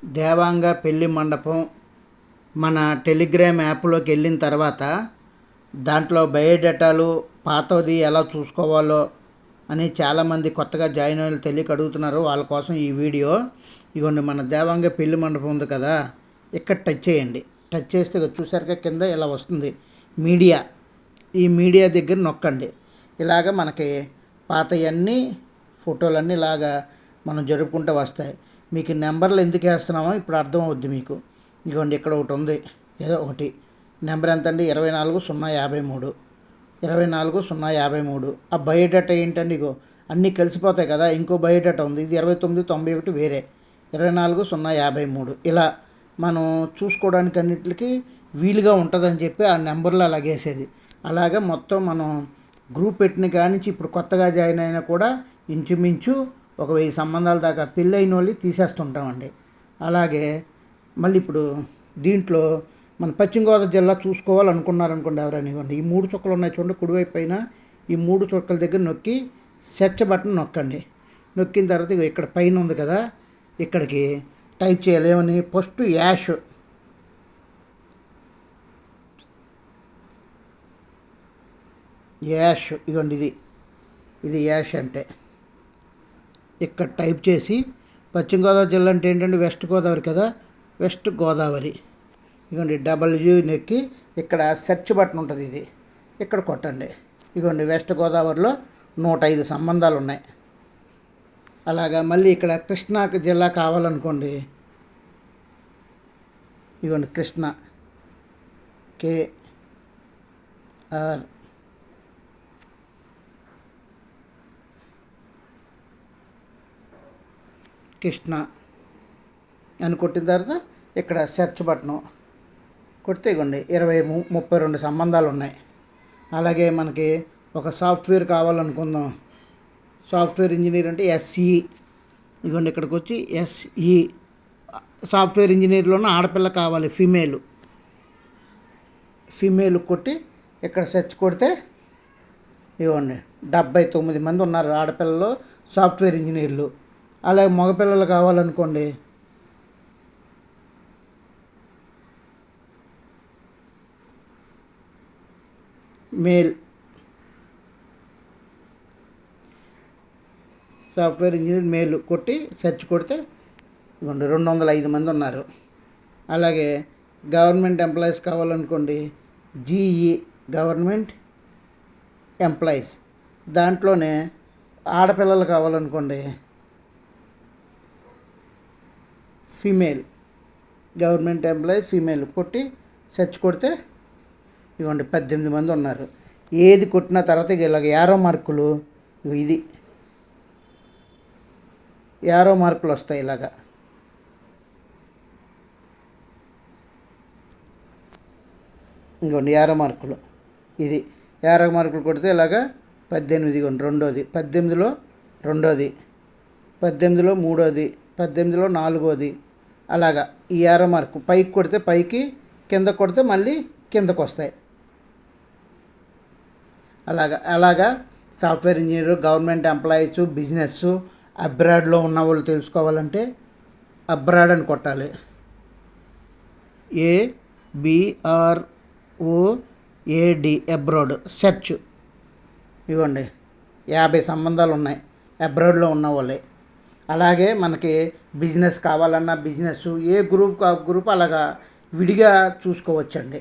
దేవాంగ పెళ్లి మండపం మన టెలిగ్రామ్ యాప్లోకి వెళ్ళిన తర్వాత దాంట్లో బయోడేటాలు పాతది ఎలా చూసుకోవాలో అని చాలామంది కొత్తగా జాయిన్ అయ్యి తెలియక అడుగుతున్నారు. వాళ్ళ కోసం ఈ వీడియో. ఇగోండి, మన దేవాంగ పెళ్లి మండపం ఉంది కదా, ఇక్కడ టచ్ చేయండి. టచ్ చేస్తే చూసారుగా కింద ఇలా వస్తుంది మీడియా. ఈ మీడియా దగ్గర నొక్కండి. ఇలాగ మనకి పాతవన్నీ ఫోటోలన్నీ ఇలాగా మనం జరుపుకుంటూ వస్తాయి. మీకు నెంబర్లు ఎందుకు వేస్తున్నామో ఇప్పుడు అర్థం అవుద్ది మీకు. ఇదిగోండి, ఇక్కడ ఒకటి ఉంది, ఏదో ఒకటి నెంబర్ ఎంత అండి, 24053 24053. ఆ బయోడేటా ఏంటండి, ఇగో అన్నీ కలిసిపోతాయి కదా. ఇంకో బయోడేటా ఉంది, ఇది 2991 వేరే, 24053. ఇలా మనం చూసుకోవడానికి అన్నిటికీ వీలుగా ఉంటుందని చెప్పి ఆ నెంబర్లు అలాగేసేది. అలాగే మొత్తం మనం గ్రూప్ పెట్టిన కానించి ఇప్పుడు కొత్తగా జాయిన్ అయినా కూడా ఇంచుమించు ఒక 1000 సంబంధాల దాకా పెళ్ళి అయిన వాళ్ళు తీసేస్తుంటామండి. అలాగే మళ్ళీ ఇప్పుడు దీంట్లో మన పశ్చిమ గోదావరి జిల్లా చూసుకోవాలనుకున్నారనుకోండి ఎవరైనా, ఇవ్వండి ఈ 3 చుక్కలు ఉన్నాయి చూడండి కుడివైపు పైన, ఈ 3 చుక్కల దగ్గర నొక్కి సెర్చ్ బటన్ నొక్కండి. నొక్కిన తర్వాత ఇక్కడ పైన ఉంది కదా, ఇక్కడికి టైప్ చేయాలి. ఏమని, ఫస్ట్ యాష్, ఇదిగోండి ఇది యాష్ అంటే ఇక్కడ టైప్ చేసి, పశ్చిమ గోదావరి జిల్లా అంటే ఏంటంటే వెస్ట్ గోదావరి కదా, వెస్ట్ గోదావరి. ఇదిగోండి డబ్ల్యూ నొక్కి ఇక్కడ సెర్చ్ బటన్ ఉంటుంది, ఇది ఇక్కడ కొట్టండి. ఇదిగోండి వెస్ట్ గోదావరిలో 105 సంబంధాలు ఉన్నాయి. అలాగా మళ్ళీ ఇక్కడ కృష్ణా జిల్లా కావాలనుకోండి, ఇదిగోండి కృష్ణా, KR కృష్ణ అని కొట్టిన తర్వాత ఇక్కడ సెర్చ్ బటను కొడితే ఇవ్వండి 32 సంబంధాలు ఉన్నాయి. అలాగే మనకి ఒక సాఫ్ట్వేర్ కావాలనుకుందాం, సాఫ్ట్వేర్ ఇంజనీర్ అంటే SE, ఇదిగోండి ఇక్కడికి వచ్చి SE సాఫ్ట్వేర్ ఇంజనీర్లోనే ఆడపిల్ల కావాలి, ఫీమేల్ కొట్టి ఇక్కడ సెర్చ్ కొడితే ఇవ్వండి 79 మంది ఉన్నారు ఆడపిల్లలు సాఫ్ట్వేర్ ఇంజనీర్లు. అలాగే మగపిల్లలు కావాలనుకోండి, మేల్ సాఫ్ట్వేర్ ఇంజనీర్ మేల్ కొట్టి సెర్చ్ కొడితే ఇవ్వండి 205 మంది ఉన్నారు. అలాగే గవర్నమెంట్ ఎంప్లాయీస్ కావాలనుకోండి, GE గవర్నమెంట్ ఎంప్లాయీస్, దాంట్లోనే ఆడపిల్లలు కావాలనుకోండి, ఫీమేల్ గవర్నమెంట్ ఎంప్లాయీ ఫీమేల్ కొట్టి సెర్చ్ కొడితే ఇవ్వండి 18 మంది ఉన్నారు. ఏది కొట్టిన తర్వాత ఇలాగ యారో మార్కులు, ఇది యారో మార్కులు వస్తాయి. ఇలాగా ఇంకోండి యారో మార్కులు, ఇది యారో మార్కులు కొడితే ఇలాగా 18, ఇవ్వండి రెండోది, 18లో రెండోది, 18లో మూడోది, 18లో నాలుగోది. అలాగా ఈ యారో మార్కు పైకి కొడితే పైకి, కింద కొడితే మళ్ళీ కిందకు వస్తాయి. అలాగా software engineer, government employees, business, అబ్రాడ్లో ఉన్న వాళ్ళు తెలుసుకోవాలంటే అబ్రాడ్ అని కొట్టాలి, ABROAD అబ్రాడ్ సెర్చ్. ఇవ్వండి 50 సంబంధాలు ఉన్నాయి అబ్రాడ్లో ఉన్న వాళ్ళే. అలాగే మనకి బిజినెస్ కావాలన్నా బిజినెస్, ఏ గ్రూప్ అలాగా విడిగా చూసుకోవచ్చండి.